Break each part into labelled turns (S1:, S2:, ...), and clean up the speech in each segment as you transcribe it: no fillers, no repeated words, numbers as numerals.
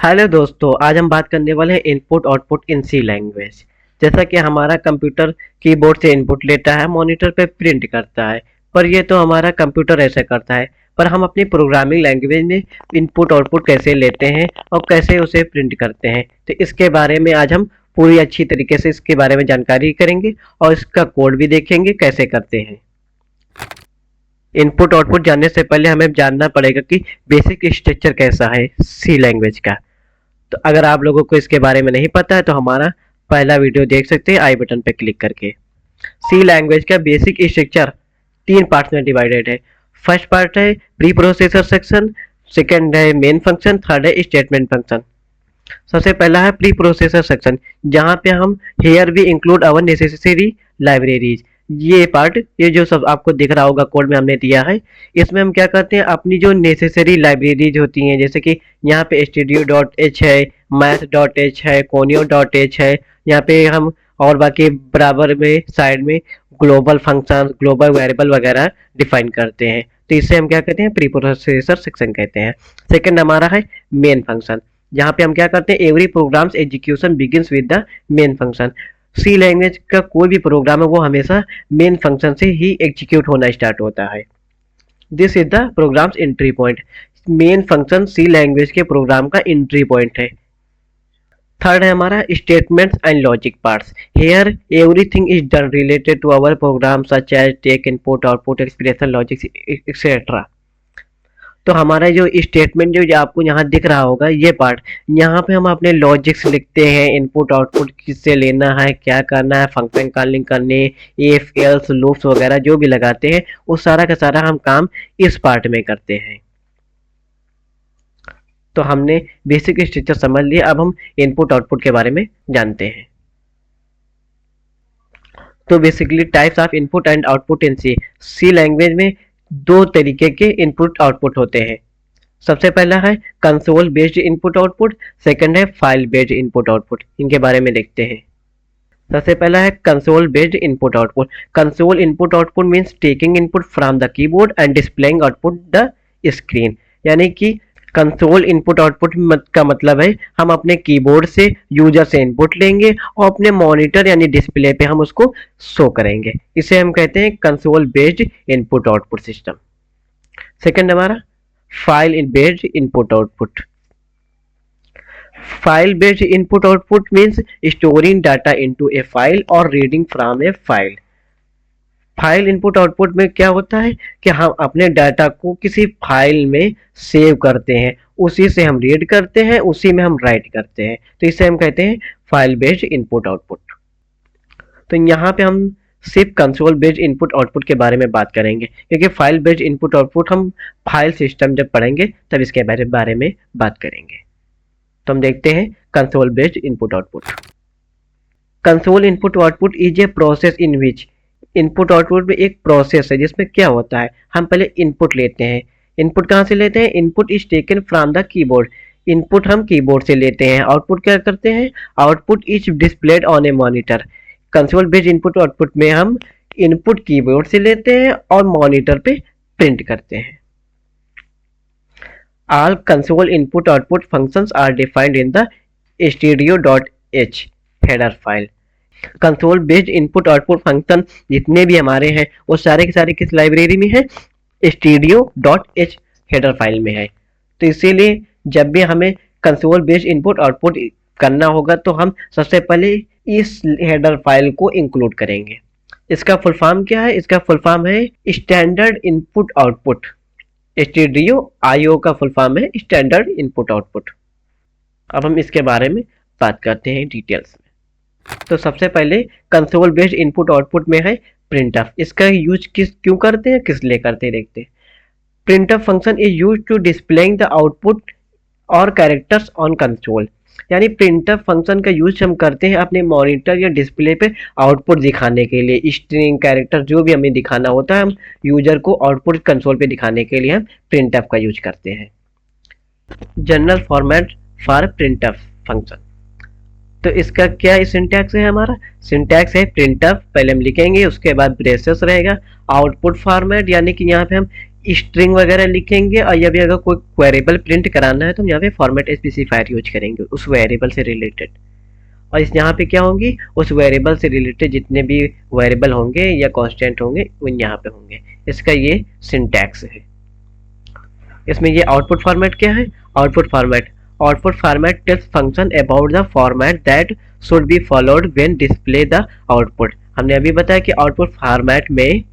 S1: Hello दोस्तों, आज हम बात करने वाले हैं input output in C language. जैसा कि हमारा कंप्यूटर कीबोर्ड से इनपुट लेता है, मॉनिटर पे प्रिंट करता है, पर ये तो हमारा कंप्यूटर ऐसा करता है। पर हम अपनी प्रोग्रामिंग लैंग्वेज में इनपुट आउटपुट कैसे लेते हैं और कैसे उसे प्रिंट करते हैं, तो इसके बारे में आज हम पूरी अच्छी तरीके से इसके बारे में जानकारी करेंगे और इसका कोड भी देखेंगे कैसे करते हैं। इनपुट आउटपुट जानने से पहले हमें जानना पड़ेगा कि बेसिक स्ट्रक्चर कैसा है सी लैंग्वेज का। तो अगर आप लोगों को इसके बारे में नहीं पता है तो हमारा पहला वीडियो देख सकते हैं आई बटन पर क्लिक करके। सी लैंग्वेज का बेसिक स्ट्रक्चर 3 पार्ट्स में डिवाइडेड है। फर्स्ट पार्ट है प्री प्रोसेसर सेक्शन, सेकंड है मेन फंक्शन, थर्ड है स्टेटमेंट फंक्शन। सबसे पहला है प्री प्रोसेसर सेक्शन, जहाँ पे हम here we include our necessary libraries. ये पार्ट, ये जो सब आपको दिख रहा होगा कोड में हमने दिया है, इसमें हम क्या करते हैं, अपनी जो नेसेसरी लाइब्रेरीज होती हैं, जैसे कि यहाँ पे studio.h है, math.h है, conio.h है, यहाँ पे हम और बाकी बराबर में साइड में ग्लोबल फंक्शन, ग्लोबल वेरिएबल वगैरह डिफाइन करते हैं। तो इसे हम क्या कहते हैं, प्री प्रोसेसर सेक्शन कहते हैं। सेकंड हमारा है मेन फंक्शन, जहाँ पे हम क्या करते हैं, every programs execution begins with the main function. C language का कोई भी प्रोग्राम है वो हमेशा मेन फंक्शन से ही एग्जीक्यूट होना स्टार्ट होता है। This is the programs entry point. Main function C language के प्रोग्राम का एंट्री पॉइंट है। थर्ड है हमारा statements and logic parts. Here everything is done related to our program such as take, input, output, expression, logic etcetera. तो हमारा जो statement जो आपको यहाँ दिख रहा होगा, ये पार्ट, यहाँ पे हम अपने लॉजिक्स लिखते हैं, इनपुट आउटपुट किससे लेना है, क्या करना है, फंक्शन कॉलिंग करने, इफ एल्स लूप्स वगैरह जो भी लगाते हैं, वो सारा का सारा हम काम इस पार्ट में करते हैं। तो हमने बेसिक स्ट्रक्चर समझ लिया, अब हम इनपुट आउटपुट के बारे में जानते हैं। तो basically types of input and output in C language में 2 तरीके के इनपुट आउटपुट होते हैं। सबसे पहला है console based input output, second है फाइल बेस्ड इनपुट आउटपुट। इनके बारे में देखते हैं। सबसे पहला है console based input output. Console input output means taking input from the keyboard and displaying output the screen. यानी कि कंसोल इनपुट आउटपुट का मतलब है हम अपने कीबोर्ड से यूजर से इनपुट लेंगे और अपने मॉनिटर यानी डिस्प्ले पे हम उसको शो करेंगे। इसे हम कहते हैं console based input output system. Second हमारा file based input output. File based input output means storing data into a file और reading from a file. File input output में क्या होता है कि हम अपने डाटा को किसी फाइल में सेव करते हैं, उसी से हम रीड करते हैं, उसी में हम राइट करते हैं। तो इसे हम कहते हैं फाइल बेस्ड इनपुट आउटपुट। तो यहाँ पे हम सिर्फ कंसोल बेस्ड इनपुट आउटपुट के बारे में बात करेंगे, क्योंकि फाइल बेस्ड इनपुट आउटपुट हम फाइल सिस्टम जब पढ़ेंगे तब इसके बारे में बात करेंगे। तो हम देखते हैं console based input output. Console input output is a process in which, input output में एक प्रोसेस है जिसमें क्या होता है, हम पहले इनपुट लेते हैं। इनपुट कहाँ से लेते हैं, input is taken from the keyboard. Input हम कीबोर्ड से लेते हैं। आउटपुट क्या करते हैं, output is displayed on A monitor. Console based input output में हम इनपुट कीबोर्ड से लेते हैं और मॉनिटर पे प्रिंट करते हैं। All console input output functions are defined in the studio.h header file। Console based input output function जितने भी हमारे हैं वो सारे के सारे किस लाइब्रेरी में है, studio.h हेडर फाइल में है। तो इसीलिए जब भी हमें कंसोल बेस्ड इनपुट आउटपुट करना होगा तो हम सबसे पहले इस हेडर फाइल को इंक्लूड करेंगे। इसका फुल फॉर्म क्या है, इसका फुल फॉर्म है standard input output. Studio IO का फुल फॉर्म है स्टैंडर्ड इनपुट आउटपुट। अब हम इसके बारे में बात करते हैं डिटेल्स में। तो सबसे पहले कंसोल बेस्ड इनपुट आउटपुट में है प्रिंटफ। इसका यूज क्यों करते हैं, किस लिए करते हैं देखते हैं। Printf function is use to displaying the output और कैरेक्टर्स ऑन कंसोल। यानी प्रिंटफ फंक्शन का यूज हम करते हैं अपने मॉनिटर या डिस्प्ले पे आउटपुट दिखाने के लिए। स्ट्रिंग, कैरेक्टर जो भी हमें दिखाना होता है, हम यूजर को आउटपुट कंसोल पे दिखाने के लिए हम प्रिंटफ का यूज करते हैं। General format for printf function. तो इसका क्या सिंटैक्स है, हमारा सिंटैक्स है प्रिंटफ, पहले हम लिखेंगे, उसके बाद ब्रेसेस रहेगा। आउटपुट फॉर्मेट यानी कि यहाँ पे हम स्ट्रिंग वगैरह लिखेंगे, और या भी अगर कोई वेरिएबल प्रिंट कराना है तो हम यहाँ पे फॉर्मेट स्पेसिफायर यूज करेंगे उस वेरिएबल से रिलेटेड। और इस यहाँ पे क्या होंगी, उस वेरिएबल से रिलेटेड जितने भी वेरिएबल होंगे या कांस्टेंट होंगे वो यहाँ पे होंगे। इसका ये सिंटैक्स है। इसमें ये आउटपुट फॉर्मेट क्या है, output format tells function about the format that should be followed when display the output. हमने अभी बताया कि आउटपुट फॉर्मेट में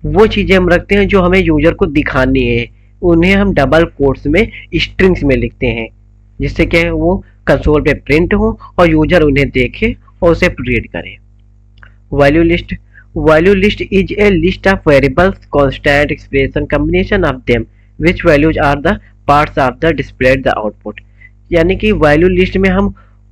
S1: वो चीजें हम रखते हैं जो हमें यूजर को दिखानी है, उन्हें हम डबल कोट्स में स्ट्रिंग्स में लिखते हैं, जिससे क्या है वो कंसोल पे प्रिंट हो और यूजर उन्हें देखे और उसे रीड करे। Value list is a list of variables, constant, expression, combination of them which values are the parts of the displayed the output। यानी कि वैल्यू लिस्ट में हम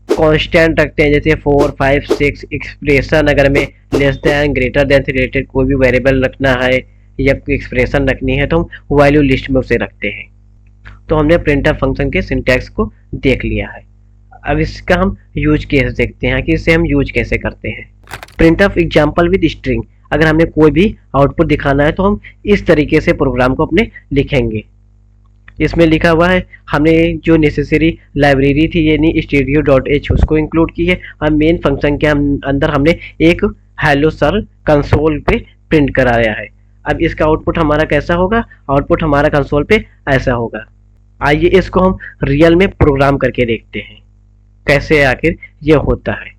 S1: कांस्टेंट रखते हैं, जैसे 4, 5, 6। एक्सप्रेशन अगर हमें लेस देन, ग्रेटर देन से रिलेटेड कोई भी वेरिएबल रखना है या कोई एक्सप्रेशन रखनी है तो हम वैल्यू लिस्ट में उसे रखते हैं। तो हमने प्रिंटफ फंक्शन के सिंटैक्स को देख लिया है। अब इसका हम यूज केस देखते हैं कि इसे हम यूज कैसे करते हैं। Printf example with string. अगर हमें कोई भी आउटपुट दिखाना है तो हम इस तरीके से प्रोग्राम को अपने लिखेंगे। इसमें लिखा हुआ है, हमने जो नेसेसरी लाइब्रेरी थी यानी studio.h उसको इंक्लूड की है। और मेन फंक्शन के अंदर हमने एक हेलो सर कंसोल पे प्रिंट कराया है। अब इसका आउटपुट हमारा कैसा होगा, आउटपुट हमारा कंसोल पे ऐसा होगा। आइए इसको हम रियल में प्रोग्राम करके देखते हैं कैसे आखिर ये होता है।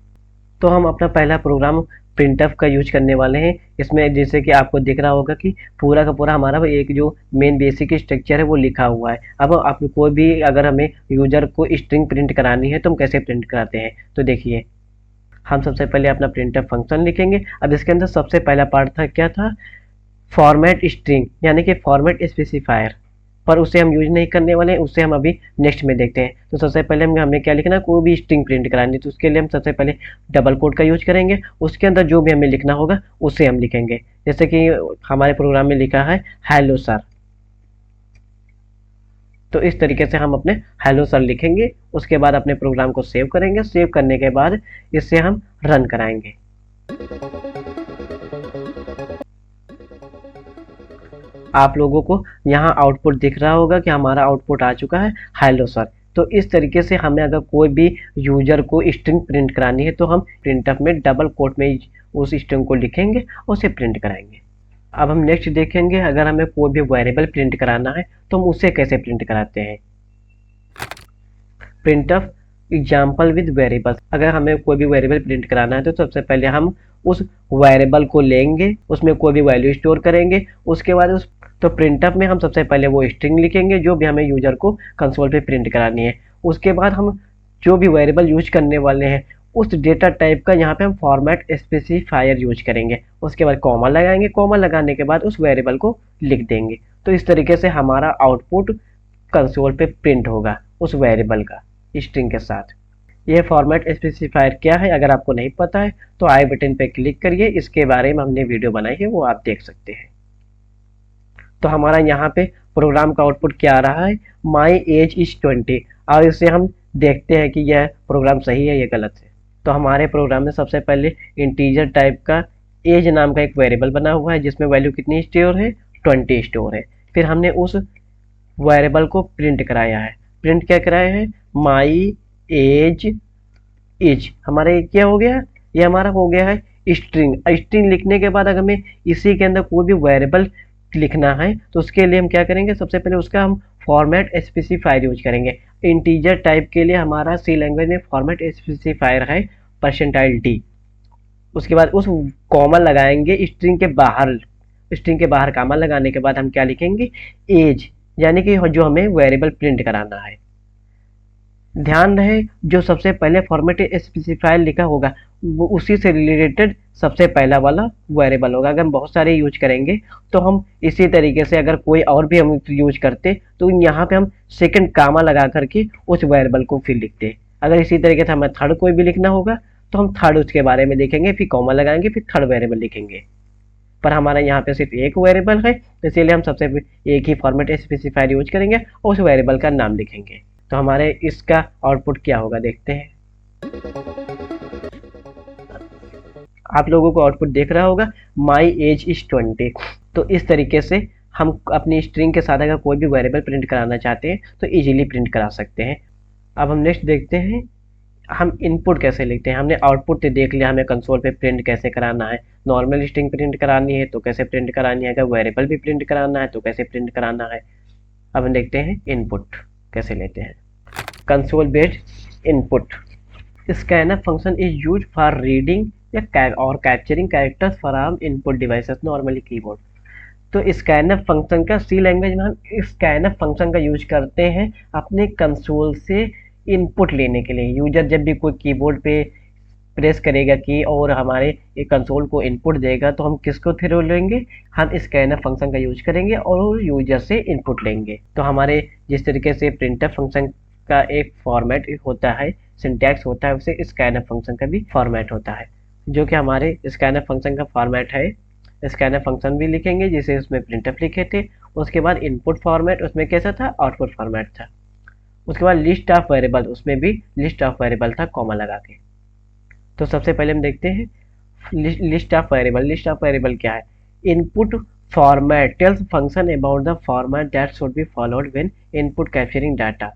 S1: तो हम अपना पहला प्रोग्राम प्रिंटफ का यूज करने वाले हैं। इसमें जैसे कि आपको दिख रहा होगा कि पूरा का पूरा हमारा एक जो मेन बेसिक स्ट्रक्चर है वो लिखा हुआ है। अब आप कोई भी अगर हमें यूजर को स्ट्रिंग प्रिंट करानी है तो हम कैसे प्रिंट कराते हैं, तो देखिए हम सबसे पहले अपना प्रिंटफ फंक्शन लिखेंगे। अब इसके अंदर सबसे पहला पार्ट था, क्या था, फॉर्मेट स्ट्रिंग यानी कि फॉर्मेट स्पेसिफायर, पर उसे हम यूज नहीं करने वाले हैं, उससे हम अभी नेक्स्ट में देखते हैं। तो सबसे पहले हमें क्या लिखना है, कोई भी स्ट्रिंग प्रिंट करानी है तो उसके लिए हम सबसे पहले डबल कोट का यूज करेंगे। उसके अंदर जो भी हमें लिखना होगा उसे हम लिखेंगे। जैसे कि हमारे प्रोग्राम में लिखा है हेलो सर, तो इस तरीके से हम अपने हेलो सर लिखेंगे। उसके बाद अपने प्रोग्राम को सेव करेंगे। सेव करने के बाद इसे हम रन कराएंगे। आप लोगों को यहाँ आउटपुट दिख रहा होगा कि हमारा आउटपुट आ चुका है हेलो सर। तो इस तरीके से हमें अगर कोई भी यूजर को स्ट्रिंग प्रिंट करानी है तो हम प्रिंटफ में डबल कोट में उस स्ट्रिंग को लिखेंगे और उसे प्रिंट कराएंगे। अब हम नेक्स्ट देखेंगे, अगर हमें कोई भी वेरिएबल प्रिंट कराना है तो हम उसे कैसे प्रिंट कराते हैं। Printf example with variables. अगर हमें कोई भी वेरिएबल प्रिंट कराना है तो सबसे पहले हम उस वेरिएबल को लेंगे, उसमें कोई भी वैल्यू स्टोर करेंगे। उसके बाद उस तो प्रिंटफ में हम सबसे पहले वो स्ट्रिंग लिखेंगे जो भी हमें यूजर को कंसोल पे प्रिंट करानी है। उसके बाद हम जो भी वेरिएबल यूज करने वाले हैं उस डेटा टाइप का यहाँ पे हम फॉर्मेट स्पेसिफायर यूज करेंगे। उसके बाद कॉमा लगाएंगे, कॉमा लगाने के बाद उस वेरिएबल को लिख देंगे। तो इस तरीके से हमारा आउटपुट कंसोल पे प्रिंट होगा उस वेरिएबल का स्ट्रिंग के साथ। यह फॉर्मेट स्पेसिफायर क्या है, अगर आपको नहीं पता है तो आई बटन पे क्लिक करिए, इसके बारे में हमने वीडियो बनाई है वो आप देख सकते हैं। तो हमारा यहाँ पे प्रोग्राम का आउटपुट क्या आ रहा है, माई एज इज 20। और इसे हम देखते हैं कि यह प्रोग्राम सही है या गलत है। तो हमारे प्रोग्राम में सबसे पहले इंटीजर टाइप का एज नाम का एक वेरिएबल बना हुआ है जिसमें वैल्यू कितनी स्टोर है, 20 स्टोर है। फिर हमने उस वेरिएबल को प्रिंट कराया है। प्रिंट क्या कराया है, माई एज इज। हमारा ये क्या हो गया, ये हमारा हो गया है स्ट्रिंग। स्ट्रिंग लिखने के बाद अगर हमें इसी के अंदर कोई भी वेरिएबल लिखना है तो उसके लिए हम क्या करेंगे, सबसे पहले उसका हम फॉर्मेट स्पेसिफायर यूज करेंगे। इंटीजर टाइप के लिए हमारा सी लैंग्वेज में फॉर्मेट स्पेसिफायर है %d। उसके बाद उस कॉमा लगाएंगे स्ट्रिंग के बाहर। स्ट्रिंग के बाहर कॉमा लगाने के बाद हम क्या लिखेंगे, एज, यानी कि जो हमें वेरिएबल प्रिंट कराना है। ध्यान रहे जो सबसे पहले फॉर्मेट स्पेसिफायर लिखा होगा वो उसी से रिलेटेड सबसे पहला वाला वेरिएबल होगा। अगर हम बहुत सारे यूज करेंगे तो हम इसी तरीके से अगर कोई और भी हम यूज करते तो यहाँ पे हम सेकंड कामा लगा करके उस वेरिएबल को फिर लिखते। अगर इसी तरीके से हमें थर्ड कोई भी लिखना होगा तो हम थर्ड उसके बारे में देखेंगे, फिर कॉमा लगाएंगे, फिर थर्ड वेरिएबल लिखेंगे। पर हमारा यहाँ पे सिर्फ एक वेरिएबल है, इसीलिए हम सबसे एक ही फॉर्मेट स्पेसिफायर यूज करेंगे और उस वेरिएबल का नाम लिखेंगे। तो हमारे इसका आउटपुट क्या होगा देखते हैं। आप लोगों को आउटपुट देख रहा होगा, माई एज इज 20। तो इस तरीके से हम अपनी स्ट्रिंग के साथ अगर कोई भी वेरिएबल प्रिंट कराना चाहते हैं तो इजीली प्रिंट करा सकते हैं। अब हम नेक्स्ट देखते हैं हम इनपुट कैसे लिखते हैं। हमने आउटपुट तो देख लिया, हमें कंसोल पे प्रिंट कैसे कराना है। नॉर्मल स्ट्रिंग प्रिंट करानी है तो कैसे प्रिंट करानी है, अगर वेरिएबल भी प्रिंट कराना है तो कैसे प्रिंट कराना है। अब हम देखते हैं इनपुट कैसे लेते हैं। Console based input scanf function is use for reading या और capturing characters from input devices normally keyboard. तो स्कैनफ फंक्शन का सी लैंग्वेज में हम स्कैनफ फंक्शन का यूज करते हैं अपने कंसोल से इनपुट लेने के लिए। यूजर जब भी कोई कीबोर्ड पे प्रेस करेगा की और हमारे कंसोल को इनपुट देगा तो हम किसको थ्रू लेंगे, हम स्कैनफ फंक्शन का यूज करेंगे और यूजर से इनपुट लेंगे। तो हमारे जिस तरीके से प्रिंटफ फंक्शन का एक फॉर्मेट होता है, सिंटैक्स होता है, उसे स्कैनफ फंक्शन का भी फॉर्मेट होता है, जो कि हमारे स्कैनफ फंक्शन का फॉर्मेट है। स्कैनफ फंक्शन भी लिखेंगे जिसे उसमें प्रिंटफ लिखे थे, उसके बाद इनपुट फॉर्मेट उसमें कैसा था, आउटपुट फॉर्मेट था। उसके बाद लिस्ट ऑफ वेरिएबल, उसमें भी लिस्ट ऑफ वेरिएबल था कॉमा लगा के। तो सबसे पहले हम देखते हैं list of variable. List of variable क्या है, input format tells function about the format that should be followed when input capturing data.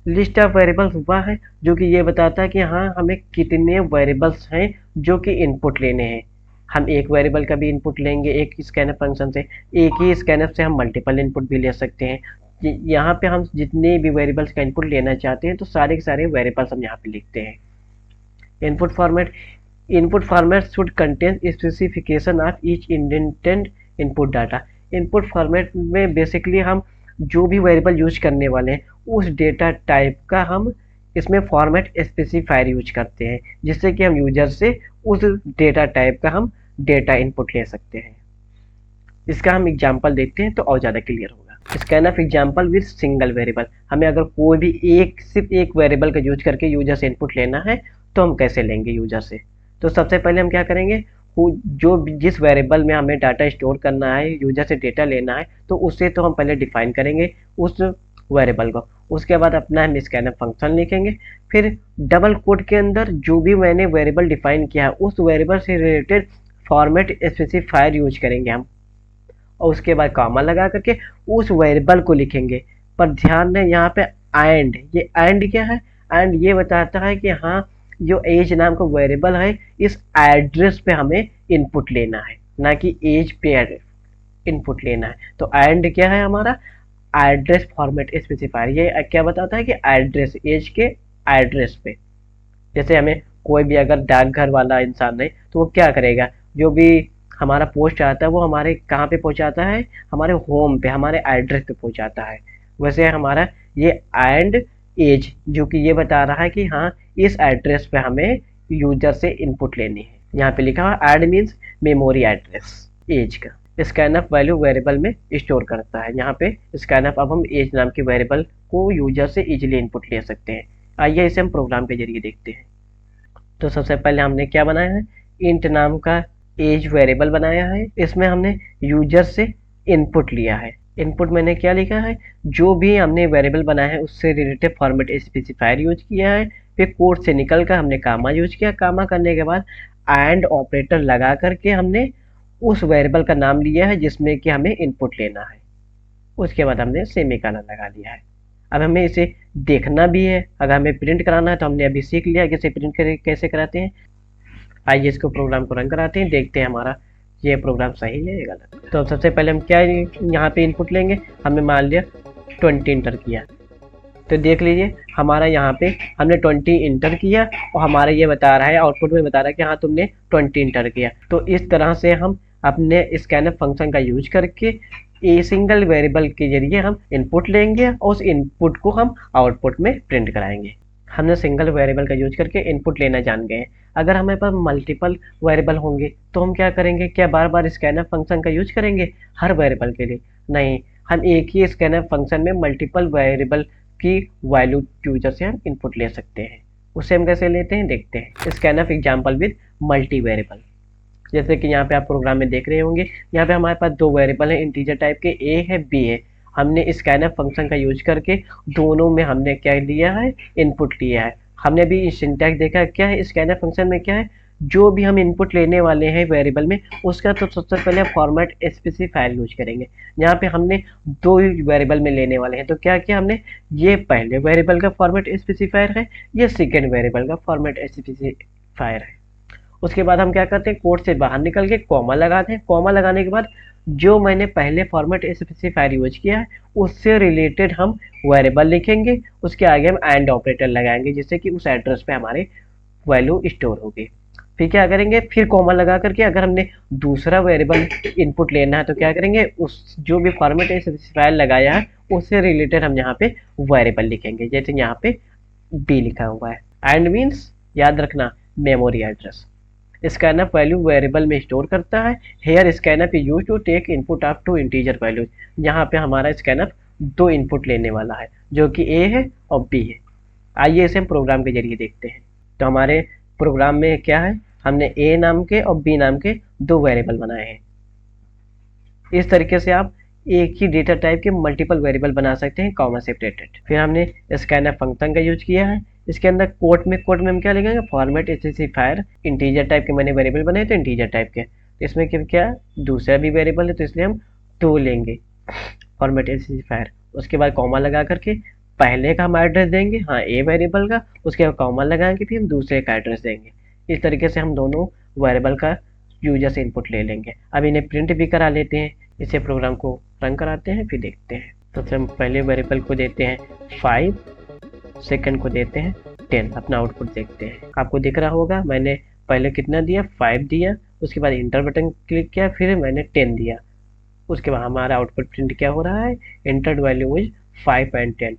S1: List of variables वह है जो कि ये बताता है कि हाँ हमें कितने वेरिएबल्स हैं जो कि इनपुट लेने हैं। हम एक वेरिएबल का भी इनपुट लेंगे एक स्कैनफ फंक्शन से, एक ही स्कैनफ से हम मल्टीपल इनपुट भी ले सकते हैं। यहाँ पे हम जितने भी वेरिएबल्स का इनपुट लेना चाहते हैं तो सारे के सारे वेरिएबल्स हम यहाँ पे लिखते हैं। Input format should contain specification of each indented input data. Input format में बेसिकली हम जो भी वेरिएबल यूज करने वाले हैं उस डेटा टाइप का हम इसमें फॉर्मेट स्पेसिफायर यूज करते हैं, जिससे कि हम यूजर से उस डेटा टाइप का हम डेटा इनपुट ले सकते हैं। इसका हम एग्जांपल देखते हैं तो और ज़्यादा क्लियर होगा। Scanf example with single variable, हमें अगर कोई भी सिर्फ एक वेरिएबल का यूज करके यूजर से इनपुट लेना है तो हम कैसे लेंगे यूजर से। तो सबसे पहले हम क्या करेंगे, जिस वेरिएबल में हमें डाटा स्टोर करना है, यूजर से डेटा लेना है, तो उसे तो हम पहले डिफाइन करेंगे उस वेरिएबल को। उसके बाद अपना हम स्कैनफ फंक्शन लिखेंगे, फिर डबल कोट के अंदर जो भी मैंने वेरिएबल डिफाइन किया है उस वेरिएबल से रिलेटेड फॉर्मेट स्पेसिफायर यूज करेंगे हम, और उसके बाद कॉमा लगा करके उस वेरिएबल को लिखेंगे। पर ध्यान दें यहाँ पे एंड, ये एंड क्या है, एंड ये बताता है कि हाँ जो एज नाम का वेरिएबल है इस एड्रेस पे हमें इनपुट लेना है, ना कि एज पे इनपुट लेना है। तो एंड क्या है हमारा, एड्रेस फॉर्मेट स्पेसिफायर। ये क्या बताता है कि एड्रेस, एज के एड्रेस पे। जैसे हमें कोई भी अगर डाकघर वाला इंसान है तो वो क्या करेगा, जो भी हमारा पोस्ट आता है वो हमारे कहाँ पे पहुँचाता है, हमारे होम पे, हमारे एड्रेस पे पहुँचाता है। वैसे हमारा ये एंड एज जो कि ये बता रहा है कि हाँ इस एड्रेस पे हमें यूजर से इनपुट लेनी है। यहाँ पे लिखा हुआ add means memory address as का। स्कैनफ वैल्यू वेरिएबल में स्टोर करता है। यहाँ पे स्कैनफ अब हम एज नाम के वेरिएबल को यूजर से इजीली इनपुट ले सकते हैं। आइए इसे हम प्रोग्राम के जरिए देखते हैं। तो सबसे पहले हमने क्या बनाया है, इंट नाम का एज वेरिएबल बनाया है। इसमें हमने यूजर से इनपुट लिया है। इनपुट मैंने क्या लिखा है, जो भी हमने वेरिएबल बनाया है उससे रिलेटेड फॉर्मेट स्पेसिफायर यूज किया है। फिर कोड से निकल कर हमने कामा यूज किया। कामा करने के बाद एंड ऑपरेटर लगा करके हमने उस वेरिएबल का नाम लिया है जिसमें कि हमें इनपुट लेना है। उसके बाद हमने सेमीकोलन लगा लिया है। अब हमें इसे देखना भी है, अगर हमें प्रिंट कराना है तो हमने अभी सीख लिया कि इसे प्रिंट कैसे कराते हैं। आइए इसको प्रोग्राम को रन कराते हैं, देखते हैं हमारा ये प्रोग्राम सही है या गलत। तो सबसे पहले हम क्या यहाँ पे इनपुट लेंगे, हमने मान लिया 20 इंटर किया। तो देख लीजिए हमारा यहाँ पे हमने 20 इंटर किया और हमारा ये बता रहा है, आउटपुट में बता रहा है कि हाँ तुमने 20 इंटर किया। तो इस तरह से हम अपने स्कैनफ फंक्शन का यूज करके ए सिंगल वेरिएबल के जरिए हम इनपुट लेंगे और उस इनपुट को हम आउटपुट में प्रिंट कराएंगे। हमने सिंगल वेरिएबल का यूज करके इनपुट लेना जान गए। अगर हमारे पास मल्टीपल वेरिएबल होंगे तो हम क्या करेंगे, क्या बार बार स्कैनफ फंक्शन का यूज करेंगे हर वेरिएबल के लिए? नहीं, हम एक ही स्कैनफ फंक्शन में मल्टीपल वेरिएबल की वैल्यू यूजर से हम इनपुट ले सकते हैं। उसे हम कैसे लेते हैं देखते हैं। Scanf example with multi variable, जैसे कि यहाँ पे आप प्रोग्राम में देख रहे होंगे, यहाँ पे हमारे पास दो वेरिएबल है इंटीजर टाइप के, ए है बी है। हमने स्कैनफ फंक्शन का यूज करके दोनों में हमने क्या लिया है, इनपुट लिया है। हमने भी सिंटैक्स देखा क्या है स्कैनफ फंक्शन में, क्या है जो भी हम इनपुट लेने वाले हैं वेरिएबल में उसका तो सबसे पहले फॉर्मेट स्पेसिफायर यूज करेंगे। यहाँ पे हमने दो वेरिएबल में लेने वाले हैं, तो क्या किया हमने, ये पहले वेरिएबल का फॉर्मेट स्पेसिफायर है, ये सेकेंड वेरिएबल का फॉर्मेट स्पेसिफायर है। उसके बाद हम क्या करते हैं, कोड से बाहर निकल के कॉमा लगाते हैं। कॉमा लगाने के बाद जो मैंने पहले फॉर्मेट स्पेसिफायर यूज किया है उससे रिलेटेड हम वेरिएबल लिखेंगे, उसके आगे हम एंड ऑपरेटर लगाएंगे जिससे कि उस एड्रेस पे हमारे वैल्यू स्टोर होगी। फिर क्या करेंगे, फिर कॉमा लगा करके अगर हमने दूसरा वेरिएबल इनपुट लेना है तो क्या करेंगे, उस जो भी फॉर्मेट स्पेसिफायर लगाया है उससे रिलेटेड हम यहाँ पे वेरिएबल लिखेंगे, जैसे यहाँ पे बी लिखा हुआ है। एंड मीन्स याद रखना memory address. Scanf value variable में स्टोर करता है। Here scanf is use to take input up to integer values. यहाँ पे हमारा स्कैनअप दो इनपुट लेने वाला है जो कि ए है और बी है। आइए इसे हम प्रोग्राम के जरिए देखते हैं। तो हमारे प्रोग्राम में क्या है, हमने ए नाम के और बी नाम के दो वेरिएबल बनाए हैं। इस तरीके से आप एक ही डेटा टाइप के मल्टीपल वेरिएबल बना सकते हैं कॉमा सेपरेटेड। फिर हमने स्कैनअप फंक्शन का यूज किया है। इसके अंदर कोड में हम क्या लिखेंगे, फॉर्मेट स्पेसिफायर। इंटीजर टाइप के मैंने वेरिएबल बनाए तो इंटीजर टाइप के, तो इसमें क्या दूसरा भी वेरिएबल है तो इसलिए हम दो लेंगे फॉर्मेट स्पेसिफायर। उसके बाद कॉमा लगा करके पहले का हम एड्रेस देंगे, हाँ ए वेरिएबल का, उसके बाद कॉमा लगाएंगे फिर हम दूसरे का एड्रेस देंगे। इस तरीके से हम दोनों वेरिएबल का यूजर से इनपुट ले लेंगे। अब इन्हें प्रिंट भी करा लेते हैं। इसे प्रोग्राम को रन कराते हैं फिर देखते हैं। सबसे हम पहले वेरिएबल को देते हैं 5, सेकंड को देते हैं 10। अपना आउटपुट देखते हैं। आपको दिख रहा होगा मैंने पहले कितना दिया, 5 दिया, उसके बाद इंटर बटन क्लिक किया, फिर मैंने 10 दिया। उसके बाद हमारा आउटपुट प्रिंट क्या हो रहा है, एंटर्ड वैल्यू इज 5 एंड 10।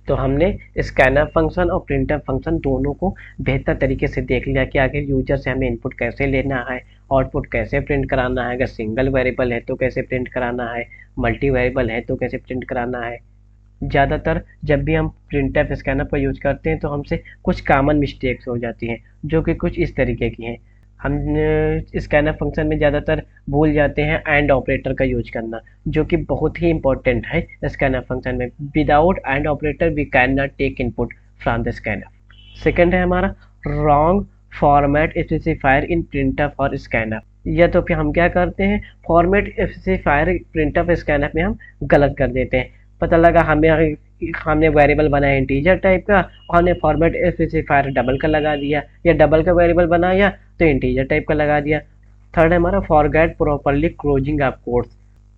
S1: तो हमने स्कैनर फंक्शन और प्रिंटर फंक्शन दोनों को बेहतर तरीके से देख लिया कि आखिर यूजर से हमें इनपुट कैसे लेना है, आउटपुट कैसे प्रिंट कराना है, अगर सिंगल वेरिएबल है तो कैसे प्रिंट कराना है, मल्टी वेरिएबल है तो कैसे प्रिंट कराना है। ज़्यादातर जब भी हम प्रिंटर स्कैनर पर यूज करते हैं तो हमसे कुछ कॉमन मिस्टेक्स हो जाती हैं जो कि कुछ इस तरीके की हैं। हम स्कैनर फंक्शन में ज़्यादातर भूल जाते हैं एंड ऑपरेटर का यूज करना, जो कि बहुत ही इंपॉर्टेंट है स्कैनर फंक्शन में। Without and operator we can not take input from the scanner. Second है हमारा wrong format specifier in printer for scanner. या तो फिर हम क्या करते हैं, format specifier printer for scanner में हम गलत कर देते हैं। पता लगा हमने वेरिएबल बनाया इंटीजर टाइप का और हमने फॉर्मेट स्पेसिफायर डबल का लगा दिया, या डबल का वेरिएबल बनाया तो इंटीजर टाइप का लगा दिया। थर्ड है हमारा forget properly closing of codes.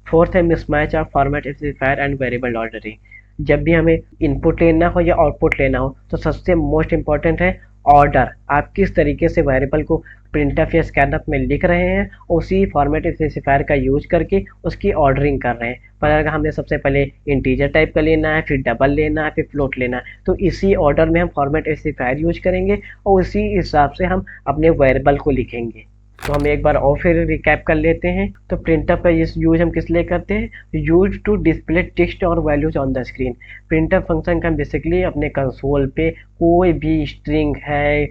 S1: Fourth है mismatch of format specifier and variable ordering. जब भी हमें इनपुट लेना हो या आउटपुट लेना हो तो सबसे मोस्ट इंपॉर्टेंट है ऑर्डर। आप किस तरीके से वेरिएबल को प्रिंटफ या स्कैनअप में लिख रहे हैं, उसी फॉर्मेट स्पेसिफायर का यूज करके उसकी ऑर्डरिंग कर रहे हैं। पर अगर हमें सबसे पहले इंटीजर टाइप का लेना है, फिर डबल लेना है, फिर फ्लोट लेना है, तो इसी ऑर्डर में हम फॉर्मेट स्पेसिफायर यूज करेंगे और उसी हिसाब से हम अपने वेरिएबल को लिखेंगे। तो हम एक बार और फिर रिकैप कर लेते हैं। तो प्रिंटअप का यूज हम किस लिए करते हैं, यूज टू डिस्प्ले टेक्स्ट और values on the screen. प्रिंटअप function का हम बेसिकली अपने कंसोल पे कोई भी स्ट्रिंग है,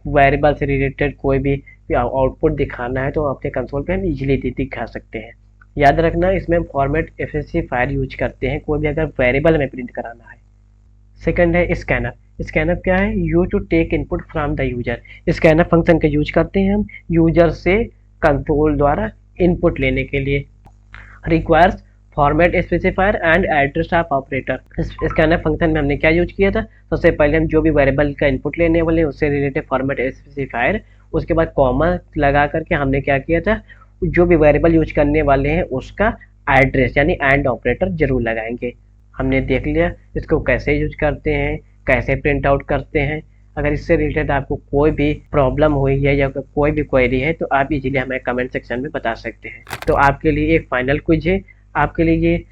S1: वेरिएबल से रिलेटेड कोई भी आउटपुट दिखाना है तो अपने कंसोल पे हम इजीली दिखा सकते हैं। याद रखना इसमें हम फॉर्मेट स्पेसिफायर यूज करते हैं कोई भी अगर वेरिएबल में प्रिंट कराना है। सेकंड है स्कैनर। स्कैनर क्या है, use to take input from the user. Scanner function का यूज करते हैं हम यूजर से कंसोल द्वारा इनपुट लेने के लिए। Requires format specifier and address of operator. Scanner function में हमने क्या यूज किया था, सबसे पहले हम जो भी वेरिएबल का इनपुट लेने वाले उससे रिलेटेड फॉर्मेट स्पेसिफायर, उसके बाद कॉमा लगा करके हमने क्या किया था, जो भी वेरिएबल यूज करने वाले हैं उसका एड्रेस यानी एंड ऑपरेटर जरूर लगाएंगे। हमने देख लिया इसको कैसे यूज करते हैं, कैसे प्रिंट आउट करते हैं। अगर इससे रिलेटेड आपको कोई भी प्रॉब्लम हुई है या कोई भी क्वेरी है तो आप इजीली हमें कमेंट सेक्शन में बता सकते हैं। तो आपके लिए एक फाइनल क्विज है, आपके लिए ये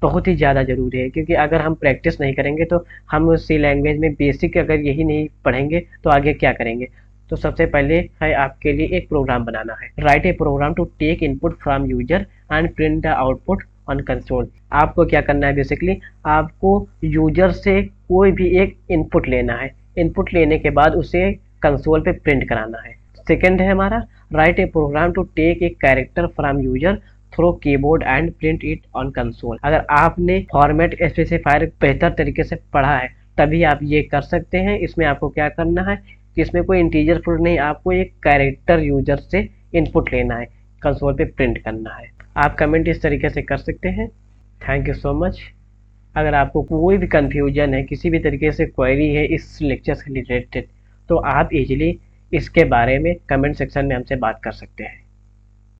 S1: बहुत ही ज़्यादा ज़रूरी है क्योंकि अगर हम प्रैक्टिस नहीं करेंगे तो हम सी लैंग्वेज में बेसिक अगर यही नहीं पढ़ेंगे तो आगे क्या करेंगे। तो सबसे पहले है आपके लिए एक प्रोग्राम बनाना है। Write a program to take input from user and print the output on console. आपको क्या करना है, बेसिकली आपको यूजर से कोई भी एक इनपुट लेना है, इनपुट लेने के बाद उसे कंसोल पे प्रिंट कराना है। सेकंड है हमारा write a program to take a character from user through keyboard and print it on console. अगर आपने फॉर्मेट स्पेसिफायर बेहतर तरीके से पढ़ा है तभी आप ये कर सकते हैं। इसमें आपको क्या करना है, कि इसमें कोई इंटीजर फ्लोट नहीं, आपको एक कैरेक्टर यूजर से इनपुट लेना है, कंसोल पे प्रिंट करना है। आप कमेंट इस तरीके से कर सकते हैं। Thank you so much. अगर आपको कोई भी कन्फ्यूजन है, किसी भी तरीके से क्वेरी है इस लेक्चर से रिलेटेड, तो आप इजीली इसके बारे में कमेंट सेक्शन में हमसे बात कर सकते हैं।